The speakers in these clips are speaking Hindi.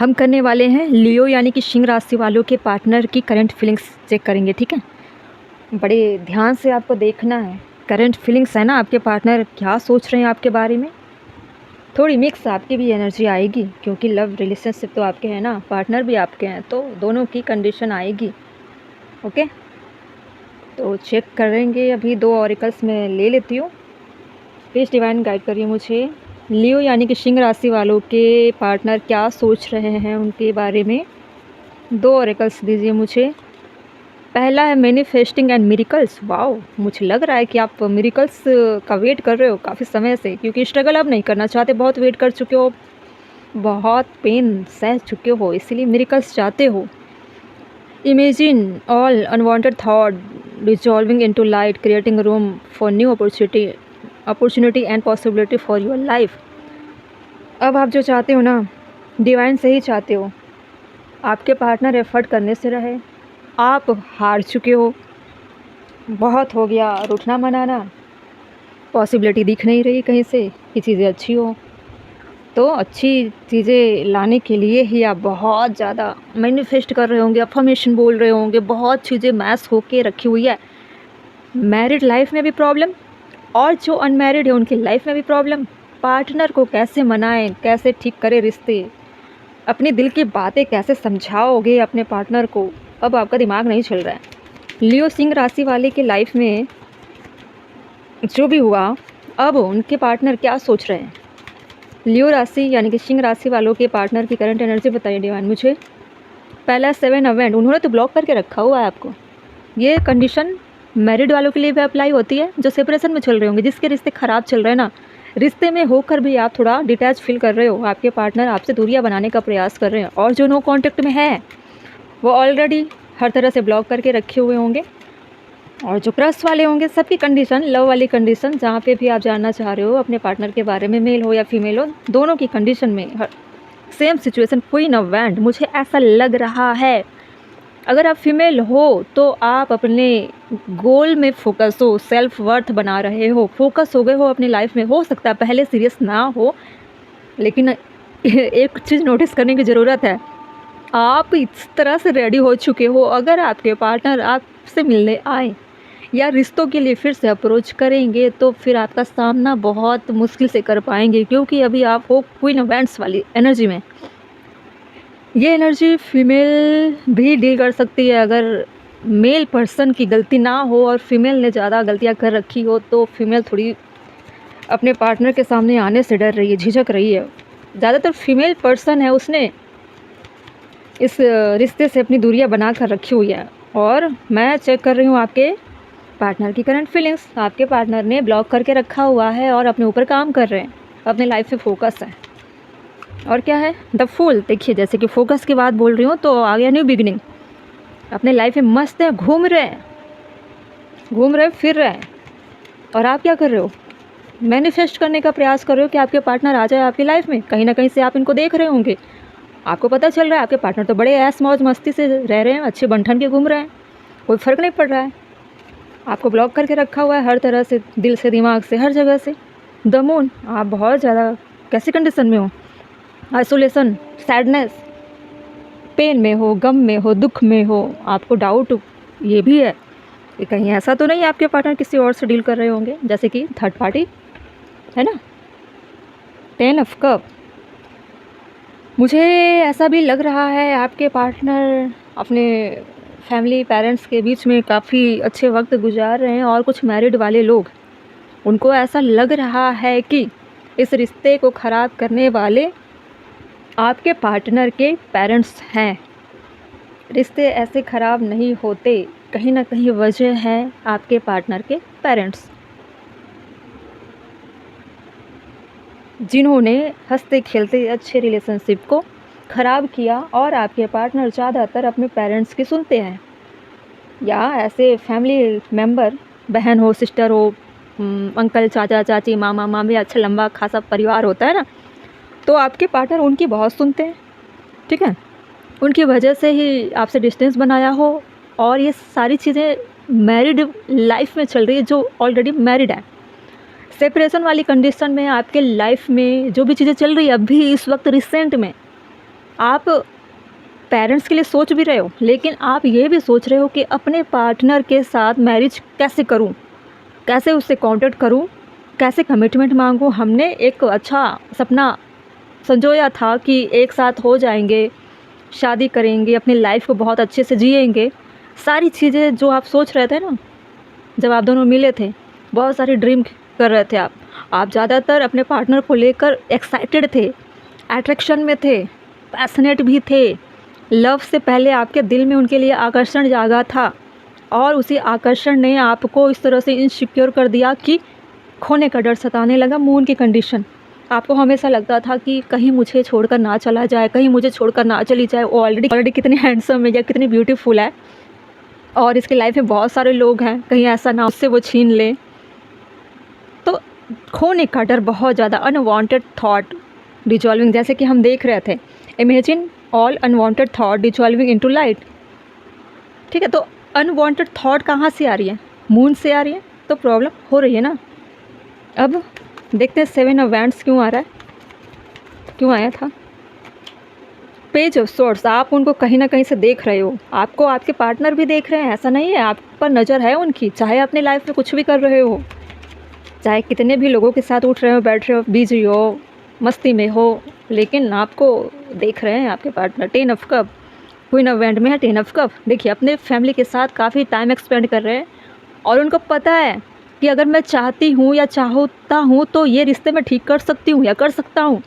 हम करने वाले हैं लियो यानी कि सिंह राशि वालों के पार्टनर की करंट फीलिंग्स चेक करेंगे, ठीक है। बड़े ध्यान से आपको देखना है, करंट फीलिंग्स है ना, आपके पार्टनर क्या सोच रहे हैं आपके बारे में। थोड़ी मिक्स आपकी भी एनर्जी आएगी क्योंकि लव रिलेशनशिप तो आपके हैं ना, पार्टनर भी आपके हैं, तो दोनों की कंडीशन आएगी। ओके, तो चेक करेंगे। अभी 2 ऑरिकल्स में ले लेती हूँ। प्लीज़ डिवाइन गाइड करिए मुझे। लियो यानी कि सिंह राशि वालों के पार्टनर क्या सोच रहे हैं उनके बारे में। 2 ऑरिकल्स दीजिए मुझे। पहला है मैनिफेस्टिंग एंड मिरेकल्स। वाओ, मुझे लग रहा है कि आप मिरेकल्स का वेट कर रहे हो काफ़ी समय से, क्योंकि स्ट्रगल अब नहीं करना चाहते, बहुत वेट कर चुके हो, बहुत पेन सह चुके हो, इसीलिए मिरेकल्स चाहते हो। Imagine all unwanted thought dissolving into light, creating room for new opportunity and possibility for your life. अब आप जो चाहते हो ना, डिवाइन से ही चाहते हो। आपके पार्टनर एफर्ट करने से रहे, आप हार चुके हो, बहुत हो गया रूठना मनाना, पॉसिबिलिटी दिख नहीं रही कहीं से कि चीज़ें अच्छी हो। तो अच्छी चीज़ें लाने के लिए ही आप बहुत ज़्यादा मैनिफेस्ट कर रहे होंगे, अफर्मेशन बोल रहे होंगे, बहुत चीज़ें मैस होके रखी हुई है। मैरिड लाइफ में भी प्रॉब्लम और जो अनमैरिड है उनकी लाइफ में भी प्रॉब्लम। पार्टनर को कैसे मनाएं, कैसे ठीक करें रिश्ते, अपने दिल की बातें कैसे समझाओगे अपने पार्टनर को, अब आपका दिमाग नहीं चल रहा है। लियो सिंह राशि वाले के लाइफ में जो भी हुआ, अब उनके पार्टनर क्या सोच रहे हैं। लियो राशि यानी कि सिंह राशि वालों के पार्टनर की करंट एनर्जी बताइए डिवाइन मुझे। पहला 7 इवेंट, उन्होंने तो ब्लॉक करके रखा हुआ है आपको। ये कंडीशन मैरिड वालों के लिए भी अप्लाई होती है, जो सेपरेशन में चल रहे होंगे, जिसके रिश्ते ख़राब चल रहे हैं ना, रिश्ते में होकर भी आप थोड़ा डिटैच फील कर रहे हो, आपके पार्टनर आपसे दूरियां बनाने का प्रयास कर रहे हैं, और जो नो कॉन्टेक्ट में है वो ऑलरेडी हर तरह से ब्लॉक करके रखे हुए होंगे। और जो क्रश वाले होंगे, सबकी कंडीशन, लव वाली कंडीशन, जहाँ पे भी आप जानना चाह रहे हो अपने पार्टनर के बारे में, मेल हो या फीमेल हो, दोनों की कंडीशन में same situation. Queen of wand, मुझे ऐसा लग रहा है अगर आप फीमेल हो तो आप अपने गोल में फोकस हो, सेल्फ वर्थ बना रहे हो, फोकस हो गए हो अपनी लाइफ में। हो सकता है पहले सीरियस ना हो, लेकिन एक चीज़ नोटिस करने की ज़रूरत है, आप इस तरह से रेडी हो चुके हो, अगर आपके पार्टनर आपसे मिलने आए या रिश्तों के लिए फिर से अप्रोच करेंगे तो फिर आपका सामना बहुत मुश्किल से कर पाएंगे, क्योंकि अभी आप हो क्वीन ऑफ वैंड्स वाली एनर्जी में। ये एनर्जी फीमेल भी डील कर सकती है। अगर मेल पर्सन की गलती ना हो और फीमेल ने ज़्यादा गलतियां कर रखी हो, तो फीमेल थोड़ी अपने पार्टनर के सामने आने से डर रही है, झिझक रही है। ज़्यादातर फीमेल पर्सन है, उसने इस रिश्ते से अपनी दूरियां बना कर रखी हुई है। और मैं चेक कर रही हूँ आपके पार्टनर की करंट फीलिंग्स। आपके पार्टनर ने ब्लॉक करके रखा हुआ है और अपने ऊपर काम कर रहे हैं, अपने लाइफ में फोकस है। और क्या है, द फूल। देखिए, जैसे कि फोकस की बात बोल रही हूँ तो आ गया न्यू बिगिनिंग। अपने लाइफ में मस्त है, घूम रहे फिर रहे हैं। और आप क्या कर रहे हो, मैनिफेस्ट करने का प्रयास कर रहे हो कि आपके पार्टनर आ जाए आपकी लाइफ में। कहीं ना कहीं से आप इनको देख रहे होंगे, आपको पता चल रहा है आपके पार्टनर तो बड़े ऐश मौज मस्ती से रह रहे हैं, अच्छे बंठन के घूम रहे हैं, कोई फ़र्क नहीं पड़ रहा है। आपको ब्लॉक करके रखा हुआ है हर तरह से, दिल से, दिमाग से, हर जगह से। द मून, आप बहुत ज़्यादा कैसी कंडीशन में हो, आइसोलेशन, सैडनेस, पेन में हो, गम में हो, दुख में हो। आपको डाउट ये भी है कि कहीं ऐसा तो नहीं आपके पार्टनर किसी और से डील कर रहे होंगे, जैसे कि थर्ड पार्टी, है ना। 10 ऑफ कप, मुझे ऐसा भी लग रहा है आपके पार्टनर अपने फैमिली, पेरेंट्स के बीच में काफ़ी अच्छे वक्त गुजार रहे हैं। और कुछ मैरिड वाले लोग, उनको ऐसा लग रहा है कि इस रिश्ते को ख़राब करने वाले आपके पार्टनर के पेरेंट्स हैं। रिश्ते ऐसे ख़राब नहीं होते, कहीं ना कहीं वजह है आपके पार्टनर के पेरेंट्स, जिन्होंने हंसते खेलते अच्छे रिलेशनशिप को ख़राब किया। और आपके पार्टनर ज़्यादातर अपने पेरेंट्स की सुनते हैं, या ऐसे फैमिली मेम्बर, बहन हो, सिस्टर हो, अंकल, चाचा, चाची, मामा, मामी, अच्छा लंबा खासा परिवार होता है ना, तो आपके पार्टनर उनकी बहुत सुनते हैं, ठीक है। उनकी वजह से ही आपसे डिस्टेंस बनाया हो। और ये सारी चीज़ें मैरिड लाइफ में चल रही है, जो ऑलरेडी मैरिड है। सेपरेशन वाली कंडीशन में आपके लाइफ में जो भी चीज़ें चल रही है अभी इस वक्त रिसेंट में, आप पेरेंट्स के लिए सोच भी रहे हो, लेकिन आप ये भी सोच रहे हो कि अपने पार्टनर के साथ मैरिज कैसे करूं, कैसे उससे कॉन्टैक्ट करूं, कैसे कमिटमेंट मांगूं। हमने एक अच्छा सपना संजोया था कि एक साथ हो जाएंगे, शादी करेंगे, अपनी लाइफ को बहुत अच्छे से जिएंगे। सारी चीज़ें जो आप सोच रहे थे ना, जब आप दोनों मिले थे, बहुत सारी ड्रीम कर रहे थे आप ज़्यादातर अपने पार्टनर को लेकर एक्साइटेड थे, अट्रैक्शन में थे, पैशनेट भी थे। लव से पहले आपके दिल में उनके लिए आकर्षण जागा था, और उसी आकर्षण ने आपको इस तरह से इनसिक्योर कर दिया कि खोने का डर सताने लगा। मून की कंडीशन, आपको हमेशा लगता था कि कहीं मुझे छोड़कर ना चला जाए, कहीं मुझे छोड़कर ना चली जाए। वो ऑलरेडी कितनी हैंडसम है या कितनी ब्यूटीफुल है, और इसकी लाइफ में बहुत सारे लोग हैं, कहीं ऐसा ना उससे वो छीन ले। तो खोने का डर बहुत ज़्यादा, अनवांटेड थॉट डिजॉल्विंग, जैसे कि हम देख रहे थे, imagine all unwanted thought dissolving into light. ठीक है, तो अनवांटेड थॉट कहाँ से आ रही है? मून से आ रही है, तो प्रॉब्लम हो रही है ना। अब देखते हैं 7 ऑफ वैंड्स क्यों आ रहा है, क्यों आया था। पेज ऑफ सोर्स, आप उनको कहीं ना कहीं से देख रहे हो, आपको आपके पार्टनर भी देख रहे हैं, ऐसा नहीं है, आप पर नज़र है उनकी। चाहे अपनी लाइफ में कुछ भी कर रहे हो, चाहे कितने भी लोगों के साथ उठ रहे हो, बैठ रहे हो, बिजी हो, मस्ती में हो, लेकिन आपको देख रहे हैं आपके partner. 10 of cup, queen of wand में है 10 ऑफ कप। देखिए, अपने फैमिली के साथ काफ़ी टाइम एक्सपेंड कर रहे हैं, और उनको पता है कि अगर मैं चाहती हूँ या चाहता हूँ तो ये रिश्ते में ठीक कर सकती हूँ या कर सकता हूँ।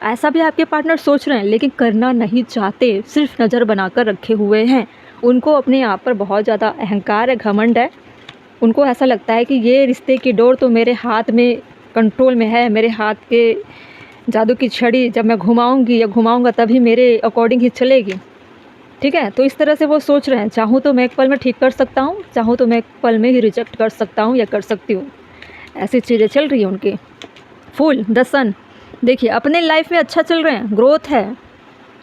ऐसा भी आपके पार्टनर सोच रहे हैं, लेकिन करना नहीं चाहते, सिर्फ नज़र बनाकर रखे हुए हैं। उनको अपने आप पर बहुत ज़्यादा अहंकार है, घमंड है। उनको ऐसा लगता है कि ये रिश्ते की डोर तो मेरे हाथ में, कंट्रोल में है, मेरे हाथ के जादू की छड़ी जब मैं घुमाऊंगी या घुमाऊंगा तभी मेरे अकॉर्डिंग ही चलेगी। ठीक है, तो इस तरह से वो सोच रहे हैं, चाहूँ तो मैं एक पल में ठीक कर सकता हूँ, चाहूँ तो मैं एक पल में ही रिजेक्ट कर सकता हूँ या कर सकती हूँ। ऐसी चीज़ें चल रही हैं उनकी। फुल द सन, देखिए अपने लाइफ में अच्छा चल रहे हैं, ग्रोथ है,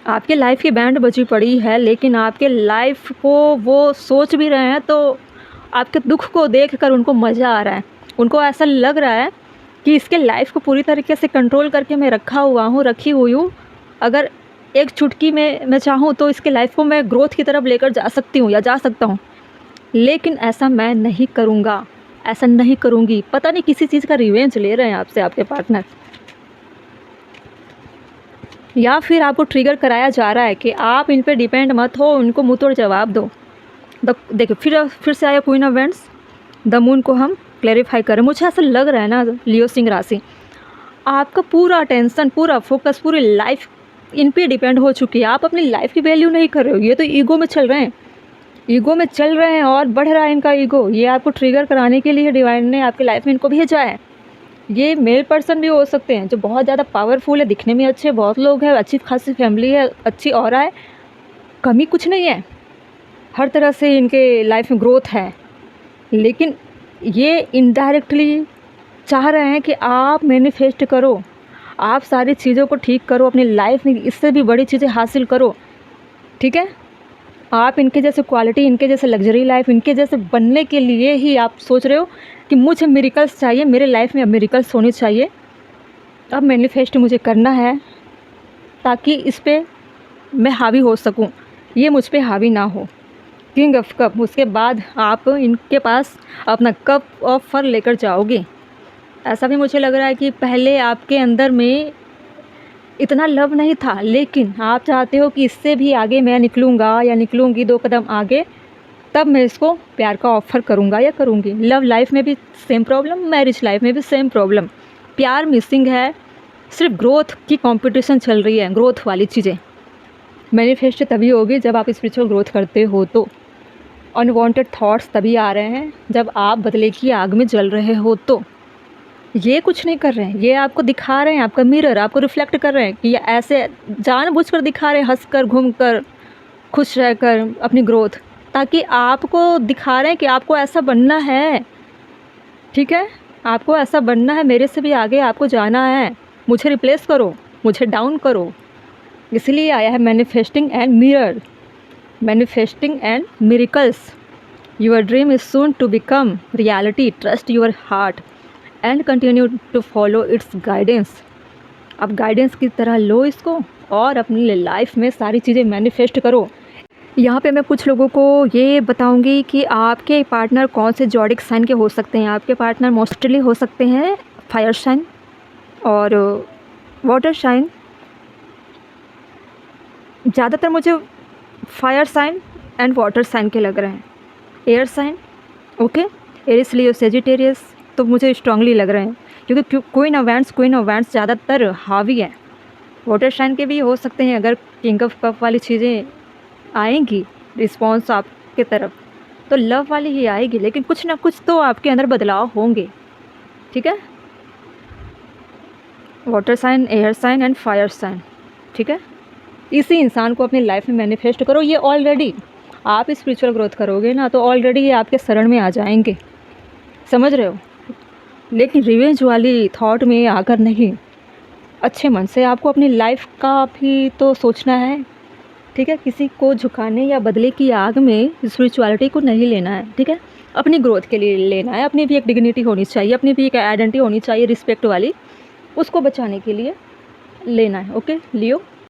आपके लाइफ की बैंड बजी पड़ी है, लेकिन आपके लाइफ को वो सोच भी रहे हैं, तो आपके दुख को देखकर उनको मज़ा आ रहा है। उनको ऐसा लग रहा है कि इसके लाइफ को पूरी तरीके से कंट्रोल करके मैं रखा हुआ हूँ, रखी हुई हूँ। अगर एक चुटकी में मैं चाहूँ तो इसके लाइफ को मैं ग्रोथ की तरफ लेकर जा सकती हूँ या जा सकता हूँ, लेकिन ऐसा मैं नहीं करूँगा, ऐसा नहीं करूँगी। पता नहीं किसी चीज़ का रिवेंज ले रहे हैं आपसे आपके पार्टनर, या फिर आपको ट्रिगर कराया जा रहा है कि आप इन पे डिपेंड मत हो, उनको मुँह तोड़ जवाब दो। देखिए फिर से आया queen of wands. The moon को हम क्लैरिफाई करें। मुझे ऐसा लग रहा है ना, लियो सिंह राशि, आपका पूरा अटेंशन, पूरा फोकस, पूरी लाइफ इन पे डिपेंड हो चुकी है। आप अपनी लाइफ की वैल्यू नहीं कर रहे हो, ये तो ईगो में चल रहे हैं, ईगो में चल रहे हैं, और बढ़ रहा है इनका ईगो। ये आपको ट्रिगर कराने के लिए डिवाइन ने आपकी लाइफ में इनको भेजा है। ये मेल पर्सन भी हो सकते हैं जो बहुत ज़्यादा पावरफुल है, दिखने में अच्छे, बहुत लोग हैं, अच्छी खासी फैमिली है, अच्छी ऑरा है, कमी कुछ नहीं है, हर तरह से इनके लाइफ में ग्रोथ है। लेकिन ये इनडायरेक्टली चाह रहे हैं कि आप मैनिफेस्ट करो, आप सारी चीज़ों को ठीक करो, अपनी लाइफ में इससे भी बड़ी चीज़ें हासिल करो। ठीक है, आप इनके जैसे क्वालिटी, इनके जैसे लग्जरी लाइफ, इनके जैसे बनने के लिए ही आप सोच रहे हो कि मुझे मिरेकल्स चाहिए, मेरे लाइफ में अब मिरेकल्स होने चाहिए, अब मैनिफेस्ट मुझे करना है ताकि इस पर मैं हावी हो सकूं, ये मुझ पे हावी ना हो। किंग ऑफ कप, उसके बाद आप इनके पास अपना कप ऑफ फर लेकर जाओगे। ऐसा भी मुझे लग रहा है कि पहले आपके अंदर में इतना लव नहीं था, लेकिन आप चाहते हो कि इससे भी आगे मैं निकलूँगा या निकलूँगी 2 कदम आगे, तब मैं इसको प्यार का ऑफ़र करूँगा या करूँगी। लव लाइफ में भी सेम प्रॉब्लम, मैरिज लाइफ में भी सेम प्रॉब्लम, प्यार मिसिंग है, सिर्फ ग्रोथ की कंपटीशन चल रही है, ग्रोथ वाली चीज़ें। मैनिफेस्ट तभी होगी जब आप स्पिरिचुअल ग्रोथ करते हो, तो अनवांटेड थॉट्स तभी आ रहे हैं जब आप बदले की आग में जल रहे हो। तो ये कुछ नहीं कर रहे हैं, ये आपको दिखा रहे हैं, आपका मिरर आपको रिफ्लेक्ट कर रहे हैं कि ये ऐसे जानबूझकर दिखा रहे हैं, हंसकर, घूमकर, खुश रहकर अपनी ग्रोथ, ताकि आपको दिखा रहे हैं कि आपको ऐसा बनना है। ठीक है, आपको ऐसा बनना है, मेरे से भी आगे आपको जाना है, मुझे रिप्लेस करो, मुझे डाउन करो। इसलिए आया है manifesting and mirror, manifesting and miracles. Your dream is soon to become reality, trust your heart and continue to follow its guidance. आप गाइडेंस की तरह लो इसको और अपनी लाइफ में सारी चीज़ें मैनिफेस्ट करो। यहाँ पे मैं कुछ लोगों को ये बताऊंगी कि आपके पार्टनर कौन से ज़ोडिएक साइन के हो सकते हैं। आपके पार्टनर मोस्टली हो सकते हैं फायर साइन और वाटर साइन। ज़्यादातर मुझे fire sign and water sign के लग रहे हैं। Air sign okay, Aries, Leo, Sagittarius तो मुझे स्ट्रांगली लग रहे हैं क्योंकि क्वीन ऑफ वैंड्स ज़्यादातर हावी है। वाटर साइन के भी हो सकते हैं। अगर किंग ऑफ कप वाली चीज़ें आएंगी रिस्पॉन्स आपके तरफ तो लव वाली ही आएगी, लेकिन कुछ ना कुछ तो आपके अंदर बदलाव होंगे, ठीक है। Water sign, air sign and fire sign, ठीक है। इसी इंसान को अपनी लाइफ में मैनिफेस्ट करो। ये ऑलरेडी आप स्पिरिचुअल ग्रोथ करोगे ना तो ऑलरेडी ये आपके शरण में आ जाएंगे, समझ रहे हो। लेकिन रिवेंज वाली थॉट में आकर नहीं, अच्छे मन से आपको अपनी लाइफ का भी तो सोचना है, ठीक है। किसी को झुकाने या बदले की आग में स्पिरिचुअलिटी को नहीं लेना है, ठीक है। अपनी ग्रोथ के लिए लेना है। अपनी भी एक डिग्निटी होनी चाहिए, अपनी भी एक आइडेंटिटी होनी चाहिए रिस्पेक्ट वाली, उसको बचाने के लिए लेना है। ओके लियो।